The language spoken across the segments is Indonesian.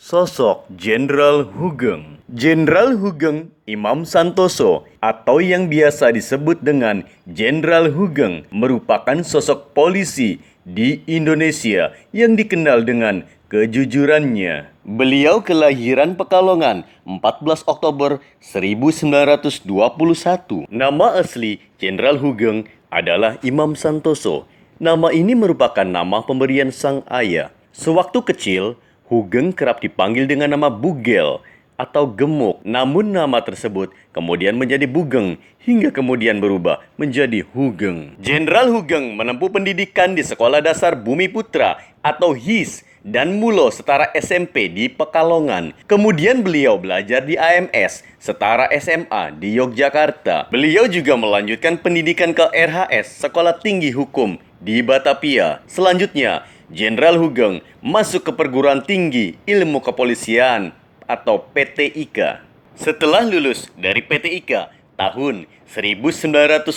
Sosok Jenderal Hugeng. Jenderal Hugeng Imam Santoso atau yang biasa disebut dengan Jenderal Hugeng merupakan sosok polisi di Indonesia yang dikenal dengan kejujurannya. Beliau kelahiran Pekalongan 14 Oktober 1921. Nama asli Jenderal Hugeng adalah Imam Santoso. Nama ini merupakan nama pemberian sang ayah. Sewaktu kecil, Hugeng kerap dipanggil dengan nama Bugel atau Gemuk. Namun nama tersebut kemudian menjadi Bugeng hingga kemudian berubah menjadi Hugeng. Jenderal Hugeng menempuh pendidikan di Sekolah Dasar Bumi Putra atau HIS dan Mulo Setara SMP di Pekalongan. Kemudian beliau belajar di AMS Setara SMA di Yogyakarta. Beliau juga melanjutkan pendidikan ke RHS Sekolah Tinggi Hukum di Batavia. Selanjutnya, Jenderal Hugeng masuk ke Perguruan Tinggi Ilmu Kepolisian atau PTIK. Setelah lulus dari PTIK tahun 1952,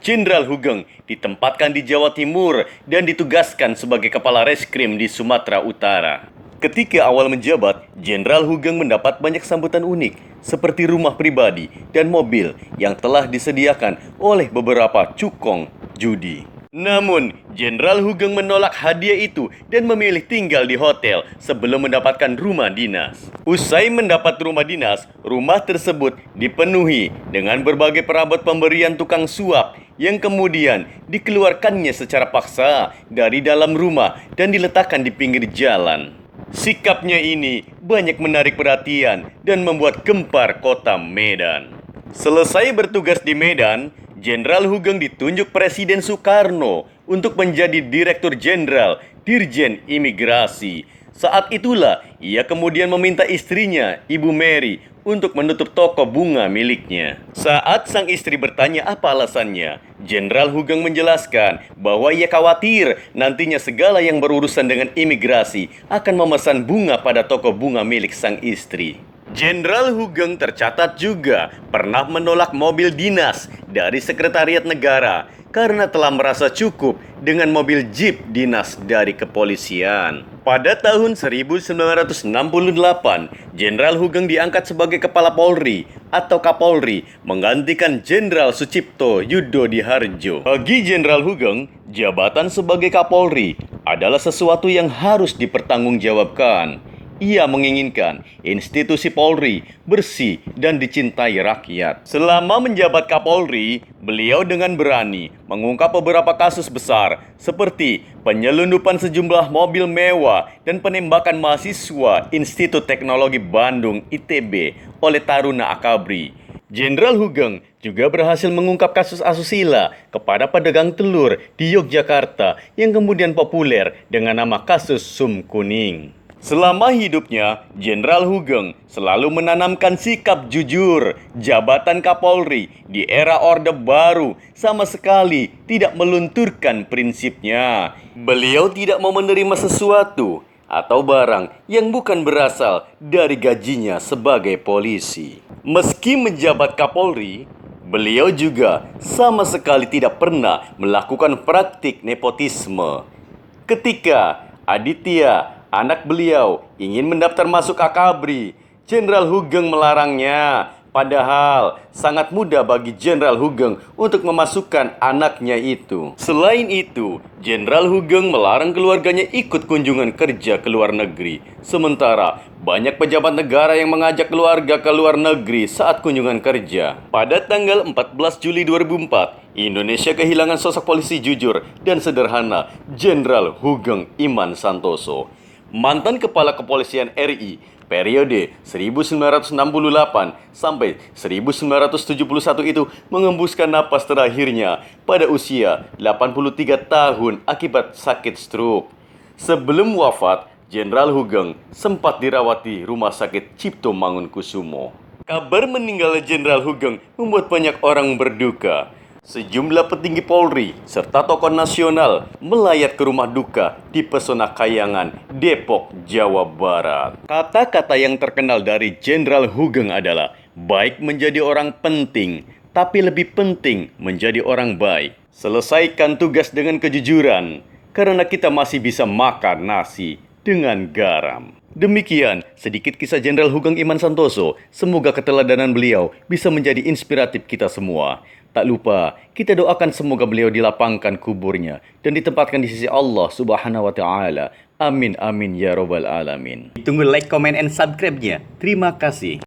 Jenderal Hugeng ditempatkan di Jawa Timur dan ditugaskan sebagai Kepala Reskrim di Sumatera Utara. Ketika awal menjabat, Jenderal Hugeng mendapat banyak sambutan unik, seperti rumah pribadi dan mobil yang telah disediakan oleh beberapa cukong judi. Namun, Jenderal Hugeng menolak hadiah itu dan memilih tinggal di hotel sebelum mendapatkan rumah dinas. Usai mendapat rumah dinas, rumah tersebut dipenuhi dengan berbagai perabot pemberian tukang suap yang kemudian dikeluarkannya secara paksa dari dalam rumah dan diletakkan di pinggir jalan. Sikapnya ini banyak menarik perhatian dan membuat gempar kota Medan. Selesai bertugas di Medan, Jenderal Hugeng ditunjuk Presiden Soekarno untuk menjadi Direktur Jenderal Dirjen Imigrasi. Saat itulah ia kemudian meminta istrinya, Ibu Mary, untuk menutup toko bunga miliknya. Saat sang istri bertanya apa alasannya, Jenderal Hugeng menjelaskan bahwa ia khawatir nantinya segala yang berurusan dengan imigrasi akan memesan bunga pada toko bunga milik sang istri. Jenderal Hugeng tercatat juga pernah menolak mobil dinas dari Sekretariat Negara karena telah merasa cukup dengan mobil jeep dinas dari kepolisian. Pada tahun 1968, Jenderal Hugeng diangkat sebagai Kepala Polri atau Kapolri menggantikan Jenderal Sucipto Yudodiharjo. Bagi Jenderal Hugeng, jabatan sebagai Kapolri adalah sesuatu yang harus dipertanggungjawabkan. Ia menginginkan institusi Polri bersih dan dicintai rakyat. Selama menjabat Kapolri, beliau dengan berani mengungkap beberapa kasus besar seperti penyelundupan sejumlah mobil mewah dan penembakan mahasiswa Institut Teknologi Bandung ITB oleh Taruna Akabri. Jenderal Hugeng juga berhasil mengungkap kasus asusila kepada pedagang telur di Yogyakarta yang kemudian populer dengan nama kasus Sum Kuning. Selama hidupnya, Jenderal Hugeng selalu menanamkan sikap jujur. Jabatan Kapolri di era Orde Baru sama sekali tidak melunturkan prinsipnya. Beliau tidak mau menerima sesuatu atau barang yang bukan berasal dari gajinya sebagai polisi. Meski menjabat Kapolri, beliau juga sama sekali tidak pernah melakukan praktik nepotisme. Ketika Aditya, anak beliau, ingin mendaftar masuk Akabri, Jenderal Hugeng melarangnya. Padahal sangat mudah bagi Jenderal Hugeng untuk memasukkan anaknya itu. Selain itu, Jenderal Hugeng melarang keluarganya ikut kunjungan kerja ke luar negeri. Sementara banyak pejabat negara yang mengajak keluarga ke luar negeri saat kunjungan kerja. Pada tanggal 14 Juli 2004, Indonesia kehilangan sosok polisi jujur dan sederhana, Jenderal Hugeng Iman Santoso. Mantan Kepala Kepolisian RI periode 1968 sampai 1971 itu mengembuskan napas terakhirnya pada usia 83 tahun akibat sakit stroke. Sebelum wafat, Jenderal Hugeng sempat dirawat di Rumah Sakit Cipto Mangunkusumo. Kabar meninggalnya Jenderal Hugeng membuat banyak orang berduka. Sejumlah petinggi Polri serta tokoh nasional melayat ke rumah duka di Pesona Kayangan, Depok, Jawa Barat. Kata-kata yang terkenal dari Jenderal Hugeng adalah, baik menjadi orang penting, tapi lebih penting menjadi orang baik. Selesaikan tugas dengan kejujuran, karena kita masih bisa makan nasi dengan garam. Demikian sedikit kisah Jenderal Hugeng Iman Santoso. Semoga keteladanan beliau bisa menjadi inspiratif kita semua. Tak lupa, kita doakan semoga beliau dilapangkan kuburnya dan ditempatkan di sisi Allah Subhanahu wa Ta'ala. Amin, amin, ya Rabbal 'Alamin. Tunggu like, comment, and subscribe-nya. Terima kasih.